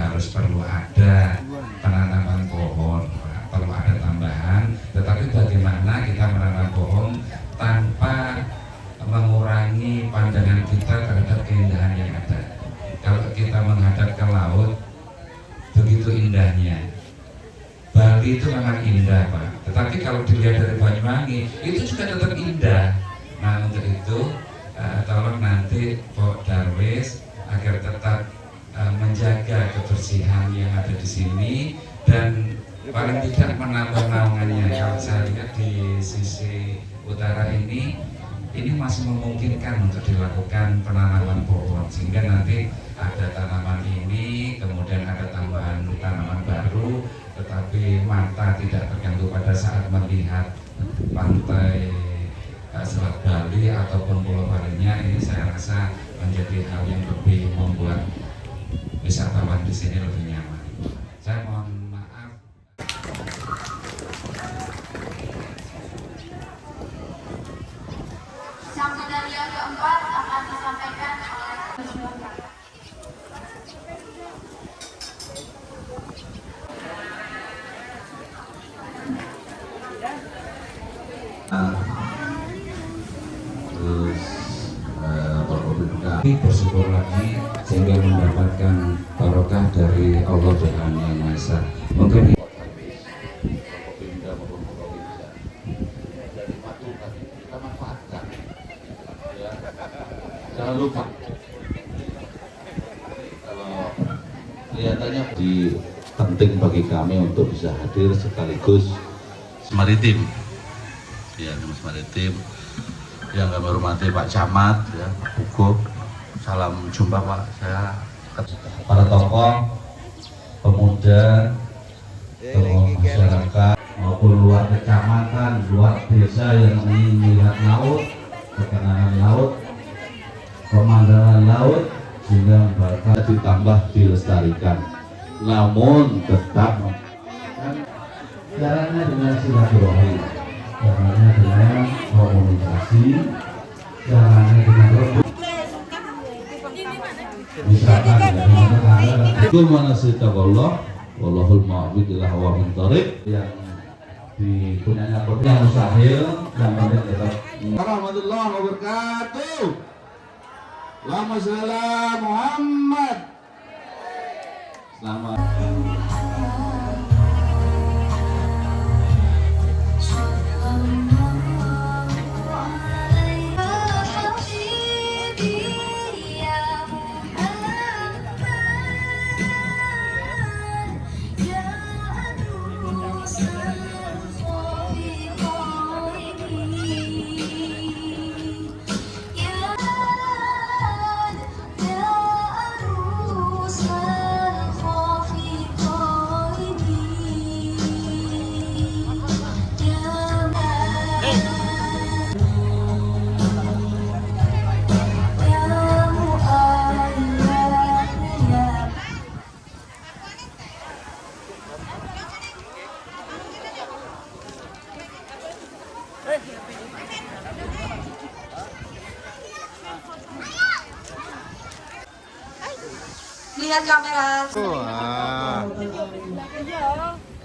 harus perlu ada penanaman pohon, perlu ada tambahan. Tetapi bagaimana kita menanam pohon tanpa mengurangi pandangan kita terhadap keindahan yang ada. Kalau kita menghadap ke laut, begitu indahnya. Bali itu memang indah, Pak. Tetapi kalau dilihat dari Banyuwangi, itu juga tetap indah. Nah, untuk itu tolong nanti Pak Darwis agar tetap menjaga kebersihan yang ada di sini dan paling tidak menambah naungannya. Kalau saya lihat di sisi utara ini masih memungkinkan untuk dilakukan penanaman pohon, sehingga nanti ada tanaman ini, kemudian ada tambahan tanaman baru, tetapi mata tidak terganggu pada saat melihat pantai Selat Bali ataupun Pulau Balinya. Ini saya rasa menjadi hal yang lebih membuat wisatawan di sini lebih nyaman. Saya mohon maaf. Sambutan yang keempat akan disampaikan oleh bersyukur lagi sehingga mendapatkan barokah dari Allah Tuhan Yang Maha Esa. Mungkin jangan lupa kalau kelihatannya penting bagi kami untuk bisa hadir sekaligus Maritim ya, Dinas Maritim yang kami hormati Pak Camat ya, Pak Bugo, salam jumpa Pak. Saya para tokoh pemuda, tokoh masyarakat maupun luar kecamatan, luar desa yang ingin melihat laut, ketenangan laut, pemandangan laut, sehingga bakal ditambah dilestarikan, namun tetap caranya dengan silaturahmi, caranya dengan komunikasi, caranya dengan rebut. Misalkan itu mana Allah, wallahul muwaffiq ila aqwamit thoriq, yang dipunyanya yang mustahil, yang penting tetap. Warahmatullahi wabarakatuh. Allahumma sholli ala Muhammad. Selamat. lihat kamera. Wah.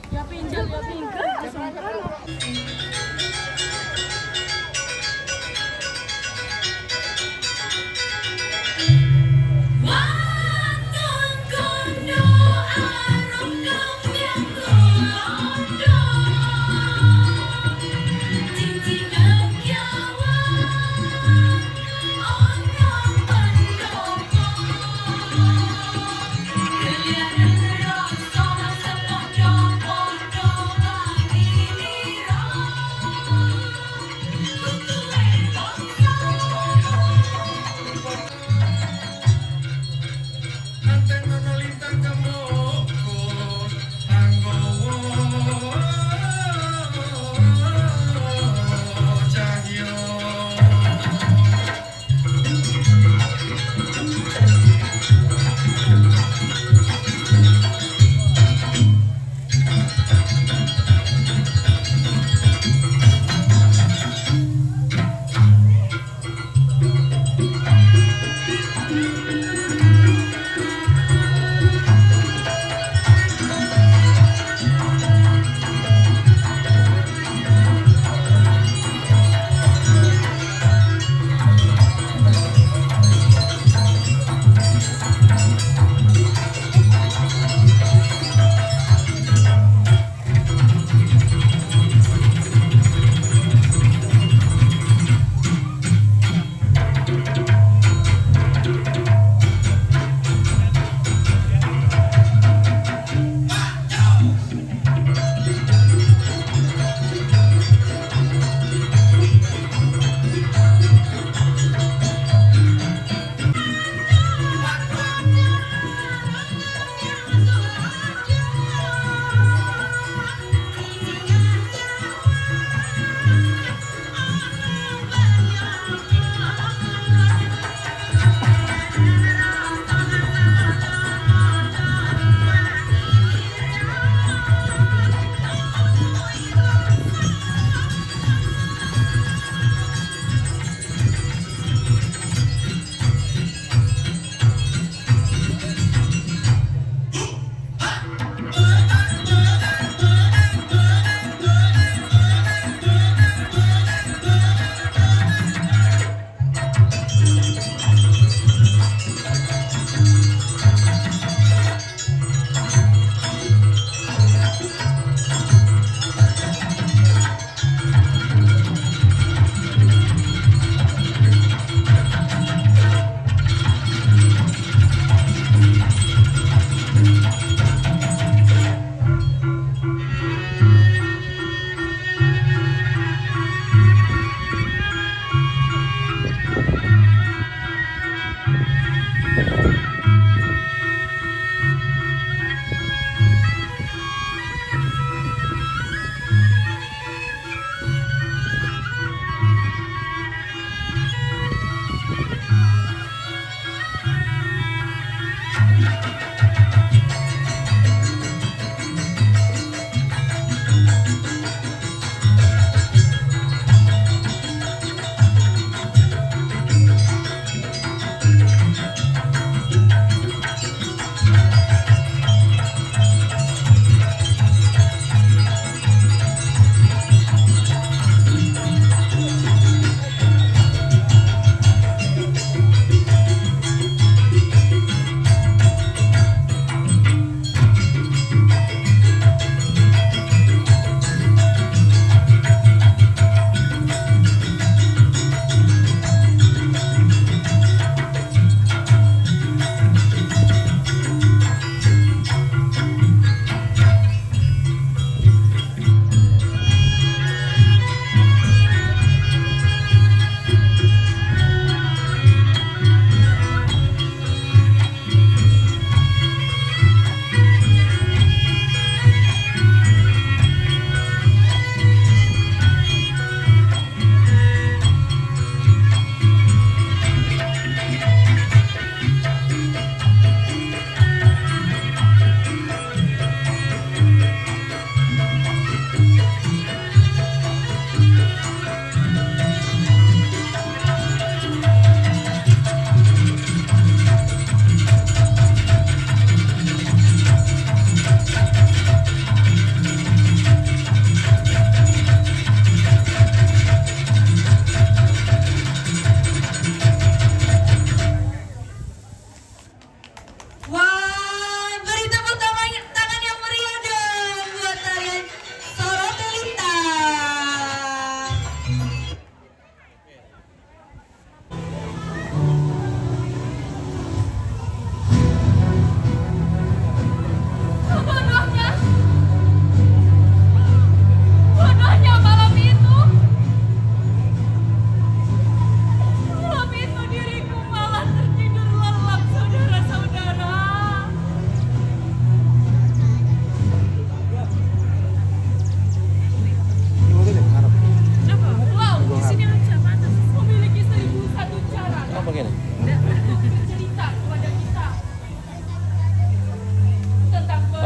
Ya pinjam, ya pinjam.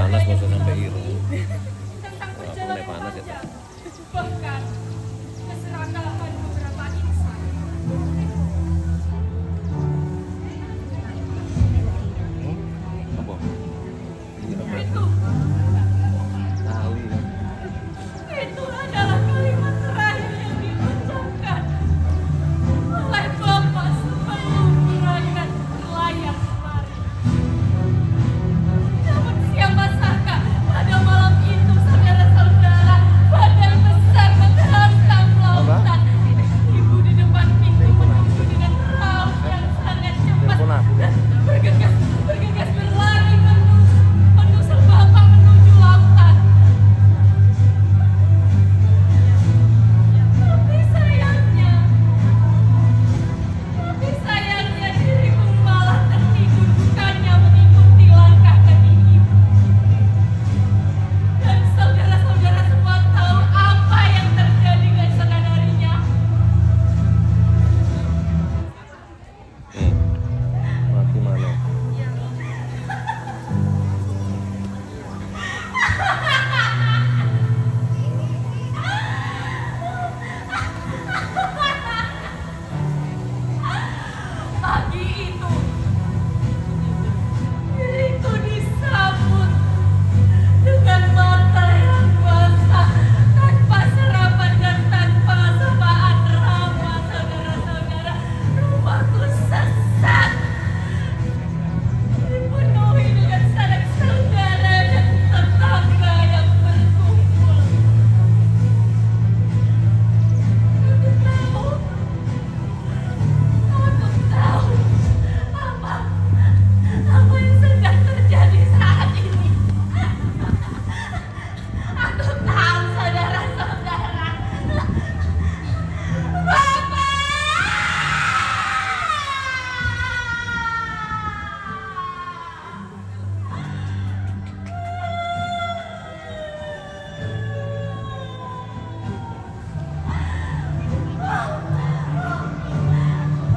panas masuk sampai ireng. tentang Mulai perjalanan panas ya. panjang, bahkan keserakahan beberapa insan. Apa? Ini apa? Itu, Tali. itu adalah kalimat terakhir yang diucapkan oleh Bapak sebelum berangkat berlayar kemarin. Namun siapa sangka pada malam itu saudara-saudara badai besar menghantam lautan. Ibu di depan pintu menunggu dengan perahu yang sangat cepat Telepon aku. dan bergegas berlari menusuk Bapak menuju lautan. Tapi sayangnya diriku malah tertidur bukannya mengikuti langkah kaki ibu. Dan saudara-saudara semua tahu apa yang terjadi keesokan harinya. Mati mana? Pagi itu, diriku disambut dengan mata yang basah, tanpa sarapan dan tanpa sapaan ramah saudara-saudara. Rumahku sesak, dipenuhi dengan sanak saudara dan tetangga yang berkumpul. Aku tahu apa yang sedang terjadi saat ini. Aku tahu saudara-saudara.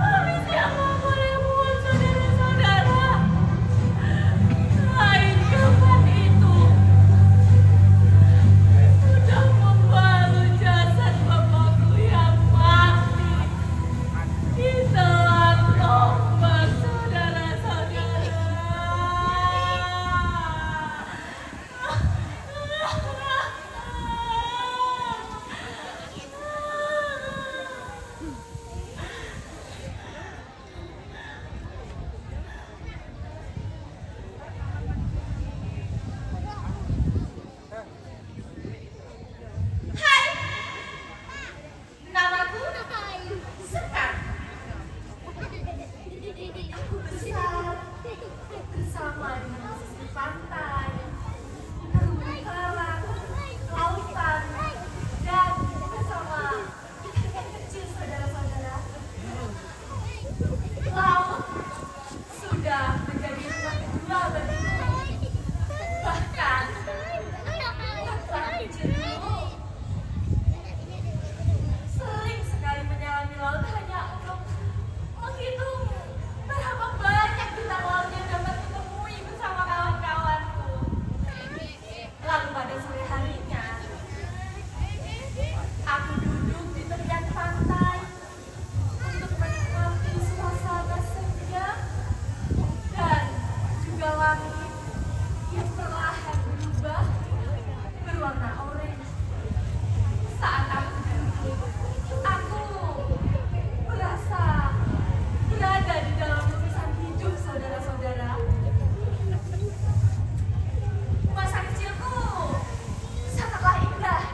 Tapi siapa boleh buat saudara-saudara? Lain kapan itu sudah membalut jasad bapakku yang mati di telan ombak saudara-saudara. Hai, namaku Sekar. Aku besar bersama dengan sisi pantai, terumbu karang, lautan, dan bersama ikan kecil saudara-saudara. Laut sudah menjadi rumah kedua bagiku. Bahkan waktu kecil dulu sering sekali menyelami laut hanya untuk menghitung berapa banyak bintang laut yang dapat ditemui bersama kawan-kawanku. Lalu pada sore harinya, aku duduk di tepian pantai untuk menikmati suasana senja dan juga langit yang perlahan berubah berwarna oranye. Saat aku duduk, aku merasa berada di dalam lukisan hidup saudara-saudara. Masa kecilku sangatlah indah,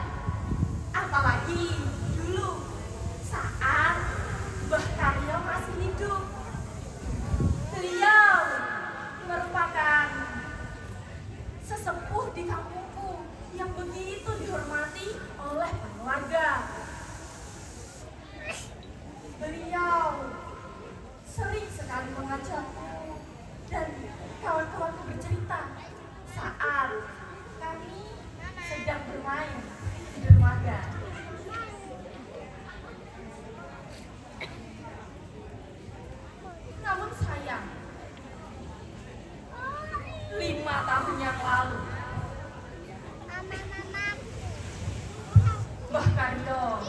apalagi dulu saat Mbah Karyo masih hidup. Beliau merupakan sesepuh di kampungku yang begitu dihormati oleh warga. Beliau sering sekali mengajakku dan kawan-kawanku bercerita saat kami sedang bermain di dermaga. Namun sayang, 5 tahun yang lalu Mbah Karyo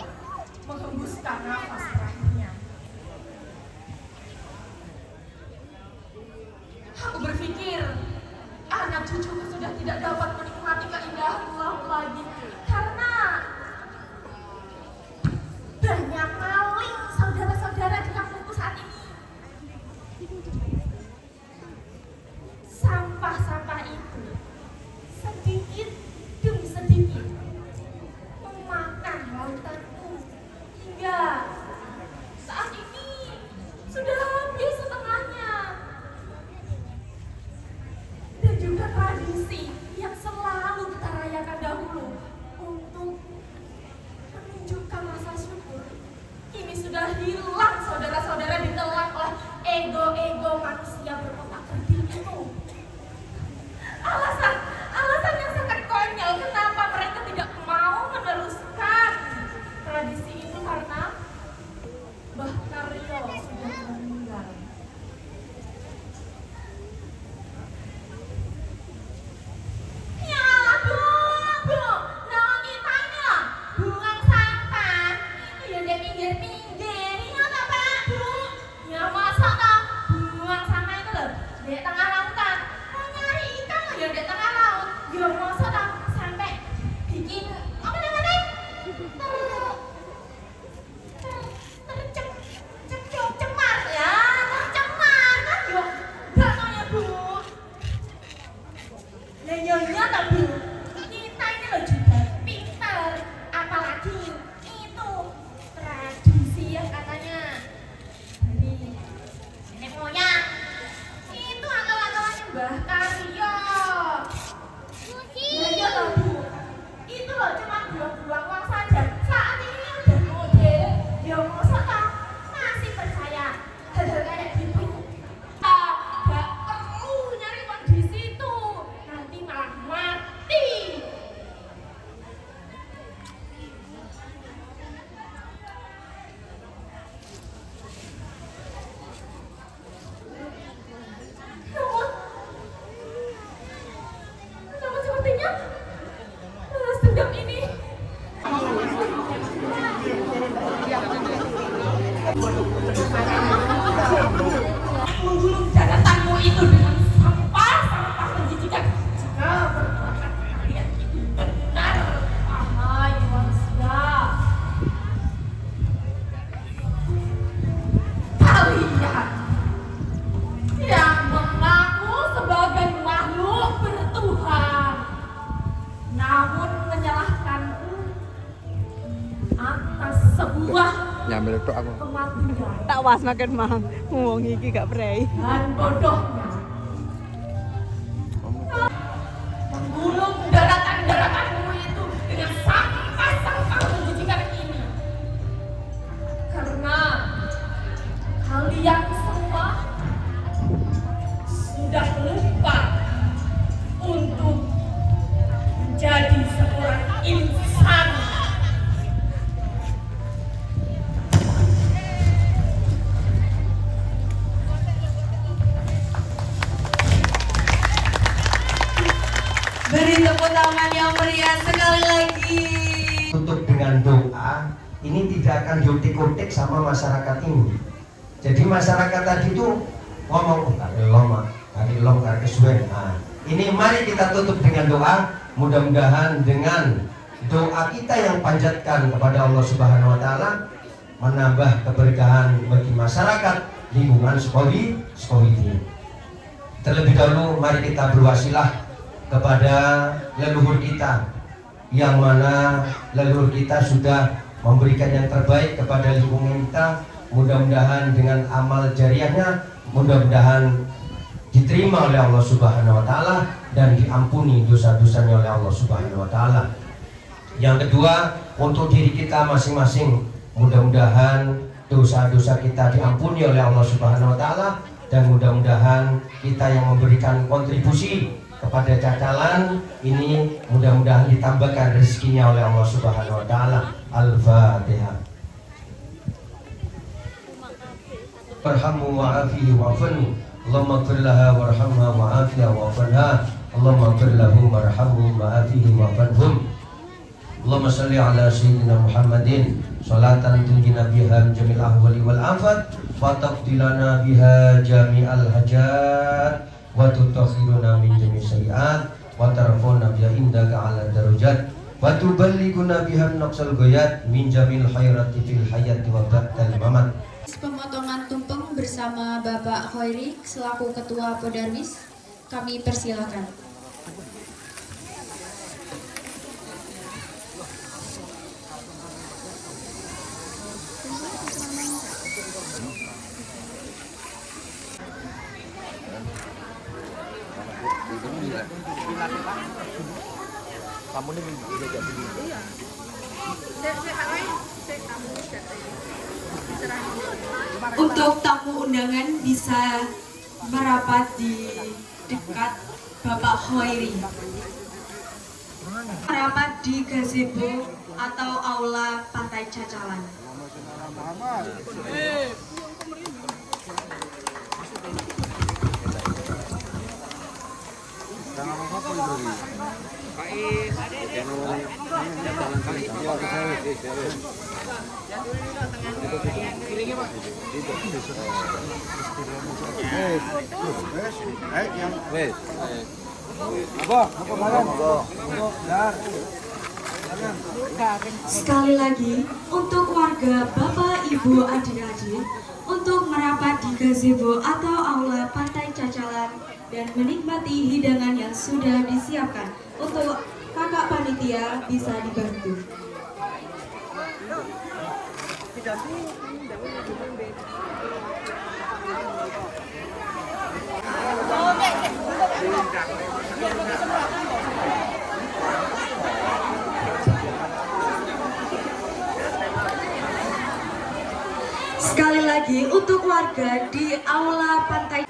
menghembuskan nafas terakhirnya. Aku berpikir anak cucuku sudah tidak dapat menikmati keindahan laut lagi karena banyak maling saudara-saudara di kampungku saat ini. Sampah-sampah itu sedikit demi sedikit memakan lautanku hingga saat ini sudah habis setengahnya. Dan juga tradisi yang selalu kita rayakan dahulu untuk menunjukkan rasa syukur kini sudah hilang saudara-saudara, ditelan oleh ego-ego manusia berotak kerdil itu. Alasan yang sangat konyol kenapa mereka tidak mau meneruskan tradisi itu karena Mbah Karyo sudah meninggal. Ya Bu, nah kita ini loh buang sampah itu ya di pinggir-pinggir, iya tak Pak Bu? Ya masa toh buang sampah itu loh di tengah lautan, mau nyari ikan loh ya di tengah laut, ya masa toh sampai bikin apa namanya tercemar ya, tercemar kan yo gak tau ya Bu. Ya nyonya tak Bu, kita ini loh juga pintar, apalagi itu tradisi yang katanya dari nenek moyang itu akal-akalannya Mbah Karyo. Ya iya loh Bu, itu loh cuma buang-buang uang saja, saat ini udah modern, ya masa tak masih percaya hal-hal kayak gitu. Gak perlu nyari uang di situ, nanti malah mati. Namun sepertinya balas dendam ini menggulung daratanmu itu dengan sampah pendidikan. Jika perbuatan kalian itu benar, wahai manusia, kalian yang mengaku sebagai makhluk bertuhan namun menyalahkanku atas sebuah Nyambil tok aku. kematian Tak was makan mang, wong iki gak prei. dan bodohnya menggulung daratan-daratanmu itu dengan sampah-sampah pendidikan ini karena kalian semua sudah lupa untuk menjadi seorang insan. Beri tepuk tangan yang meriah sekali lagi. Tutup dengan doa, ini tidak akan diotek-otek sama masyarakat ini. Jadi masyarakat tadi itu ngomong kari kesuwen. Nah, ini mari kita tutup dengan doa. Mudah-mudahan dengan doa kita yang panjatkan kepada Allah Subhanahu Wa Taala menambah keberkahan bagi masyarakat lingkungan Sukowi ini. Terlebih dahulu mari kita berwasilah kepada leluhur kita, yang mana leluhur kita sudah memberikan yang terbaik kepada lingkungan kita. Mudah-mudahan dengan amal jariahnya, mudah-mudahan diterima oleh Allah Subhanahu Wa Taala dan diampuni dosa-dosanya oleh Allah Subhanahu Wa Taala. Yang kedua, untuk diri kita masing-masing, mudah-mudahan dosa-dosa kita diampuni oleh Allah Subhanahu Wa Taala, dan mudah-mudahan kita yang memberikan kontribusi kepada cakalan ini mudah-mudahan ditambahkan rezekinya oleh Allah Subhanahu Wa Taala. Al-Fatihah. Warhamhu wa'afihi wa'afanu, Allahumma ighfir laha warhamha wa'afiha wa'afanha, Allahumma ighfir lahum warhamhum wa'afihi wa'afanhum. Allahumma shalli ala sayyidina Muhammadin sholatan tunjina biha jamil ahwali wal afat wa taqdilana biha jami'al hajat wa tutakhiruna min jami' sayyi'at wa tarfuna biha indaka ala darajat wa tuballighuna biha naqsal ghayat min jamil khairati fil hayati wa ba'dal mamat. Pemotongan tumpeng bersama Bapak Khairi selaku Ketua Podarwis, kami persilakan. Kamu ini bisa jadi. Iya. Untuk tamu undangan bisa merapat di dekat Bapak Khairi. Merapat di gazebo atau aula Pantai Cacalan. Sekali lagi untuk warga Bapak Ibu adik-adik untuk merapat di gazebo atau aula Pantai Cacalan dan menikmati hidangan yang sudah disiapkan. Untuk kakak panitia bisa dibantu. Sekali lagi untuk warga di aula Pantai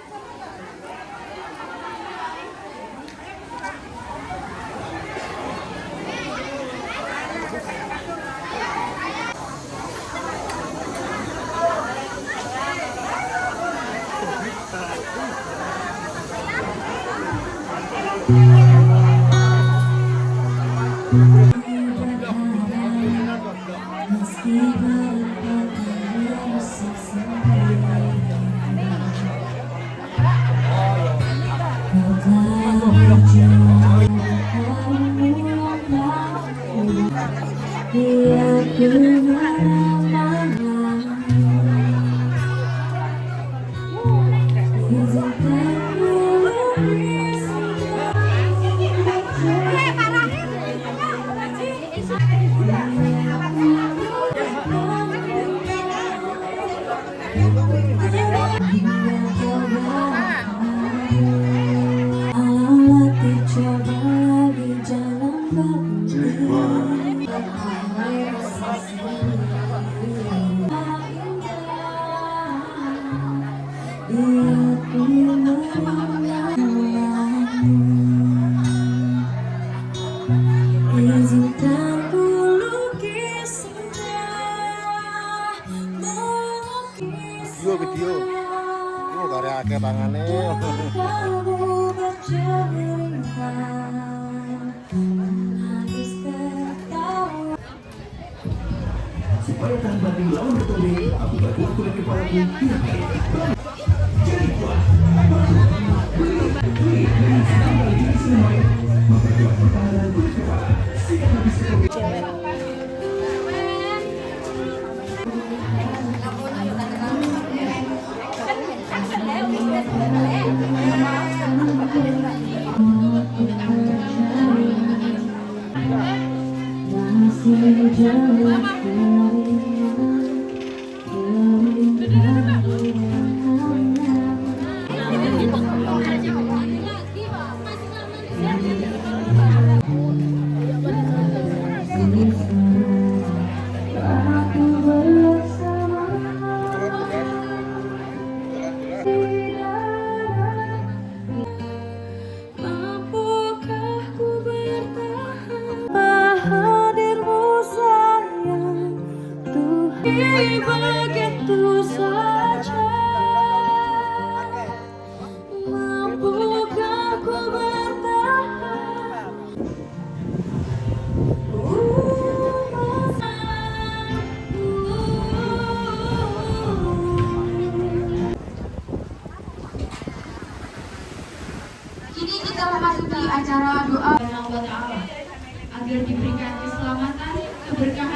Video. Oh, karya akeh tangane. Supaya tanpa dilawan bertanding, aku bagi kulit kepalaku tidak kaya. Jadi kuat. Maka kuat pertahanan kulit kepala. Siap habis kepala. Begitu saja, mampukah ku bertahan? agar diberikan keselamatan, keberkahan